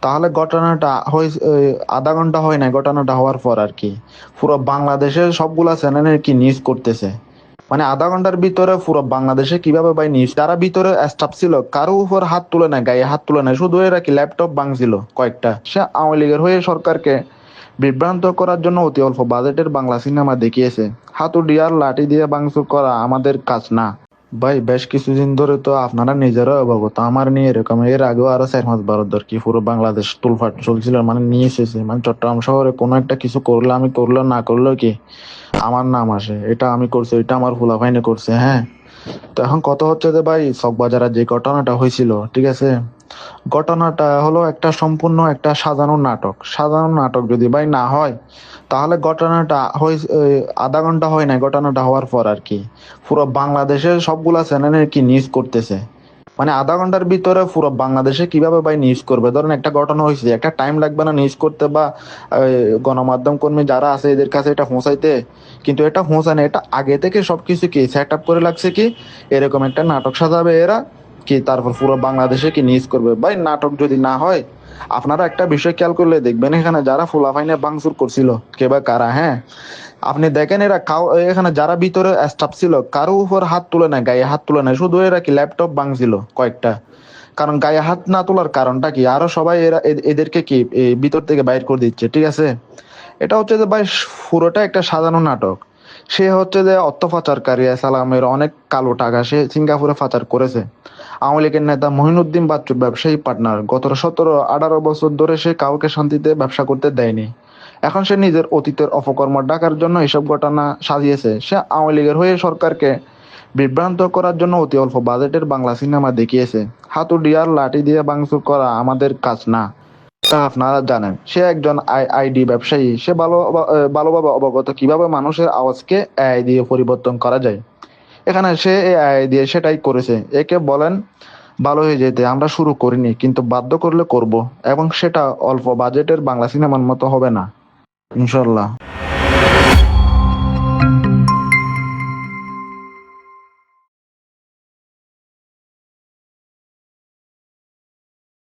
তাহলে ঘটনাটা আধা ঘন্টা হয় নাই, ঘটনাটা হওয়ার পর আর কি পুরো বাংলাদেশের সবগুলা চ্যানেলে কি নিউজ করতেছে। মানে আধা ঘন্টার ভিতরে পুরো বাংলাদেশে কিভাবে ভাই নিউজ, যারা ভিতরে স্টাফ ছিল কারো উপর হাত তুলে নাই, গায়ে হাত তুলে নাই, শুধু এরা কি ল্যাপটপ ভাঙছিল কয়েকটা। সে আওয়ামী লীগের হয়ে সরকারকে বিভ্রান্ত করার জন্য অতি অল্প বাজেটের বাংলা সিনেমা দেখিয়েছে। হাতুড়ি আর লাঠি দিয়ে ভাঙচুর করা আমাদের কাজ না। ভাই বেশ কিছুদিন ধরে তো আপনারা নিজেরাও অবগত আমার নিয়ে এরকম, এর আগেও আরো 4-5 বার ধর কি পুরো বাংলাদেশ তুলফাট চলছিল, মানে নিয়ে এসেছে, মানে চট্টগ্রাম শহরে কোনো একটা কিছু করলে আমি করলেও না করলেও কি আমার নাম আসে, এটা আমি করছি, এটা আমার ফুলাফাইনে করছে, হ্যাঁ। তো এখন কথা হচ্ছে যে ভাই চকবাজারে যে ঘটনাটা হয়েছিল, ঠিক আছে, ঘটনাটা হলো একটা সম্পূর্ণ একটা সাজানো নাটক। সাজানো নাটক যদি ভাই না হয়, তাহলে ঘটনাটা আধা ঘন্টা হয় নাই, ঘটনাটা হওয়ার পর আর কি পুরো বাংলাদেশের সবগুলা চ্যানেলে কি নিউজ করতেছে। মানে আধা ঘন্টার ভিতরে পুরো বাংলাদেশে কিভাবে ভাই নিউজ করবে, ধরেন একটা ঘটনা হয়েছে, একটা টাইম লাগবে না নিউজ করতে বা গণমাধ্যম কর্মী যারা আছে এদের কাছে এটা পৌঁছাইতে। কিন্তু এটা পৌঁছায় না, এটা আগে থেকে সবকিছু কি সেট আপ করে লাগছে কি এরকম একটা নাটক সাজাবে এরা, কি তারপর পুরো বাংলাদেশে কি নিউজ করবে। ভাই নাটক যদি না হয়, আপনারা একটা বিষয় খেয়াল করলে দেখবেন, এখানে যারা ফুলাফাইনে ভাঙচুর করছিল কে বা কারা, হ্যাঁ, আপনি দেখেন এরা এখানে যারা ভিতরে স্টাফ ছিল কারো উপর হাত তুলে নাই, গায়ে হাত তুলে নাই, শুধু এরা কি ল্যাপটপ ভাঙছিল কয়েকটা। কারণ গায়ে হাত না তোলার কারণটা কি, আরো সবাই এরা এদেরকে কি ভিতর থেকে বাইর করে দিচ্ছে, ঠিক আছে। এটা হচ্ছে যে ভাই পুরোটা একটা সাজানো নাটক। সে হচ্ছে যে অর্থ পাচারকারী সালামের অনেক কালো টাকা সে সিঙ্গাপুরে পাচার করেছে। আওয়ামী লীগের নেতা মহিনুদ্দিন বাচ্চুর ব্যবসায়ী পার্টনার, গত 17-18 বছর ধরে সে কাউকে শান্তিতে ব্যবসা করতে দেয়নি। এখন সে নিজের অতীতের অপকর্ম ঢাকার জন্য এসব ঘটনা সাজিয়েছে। সে আওয়ামী লীগের হয়ে সরকারকে বিভ্রান্ত করার জন্য অতি অল্প বাজেটের বাংলা সিনেমা দেখিয়েছে। হাতুড়ি আর লাঠি দিয়ে ভাঙচুর করা আমাদের কাজ না, তা আপনারা জানেন। সে একজন আইডি ব্যবসায়ী, সে ভালোভাবে অবগত কিভাবে মানুষের আওয়াজকে এআই দিয়ে পরিবর্তন করা যায়। এখানে সে এআই দিয়ে সেটাই করেছে। একে বলেন ভালো হয়ে যেতে, আমরা শুরু করিনি কিন্তু বাধ্য করলে করব, এবং সেটা অল্প বাজেটের বাংলা সিনেমার মতো হবে না, ইনশাল্লাহ।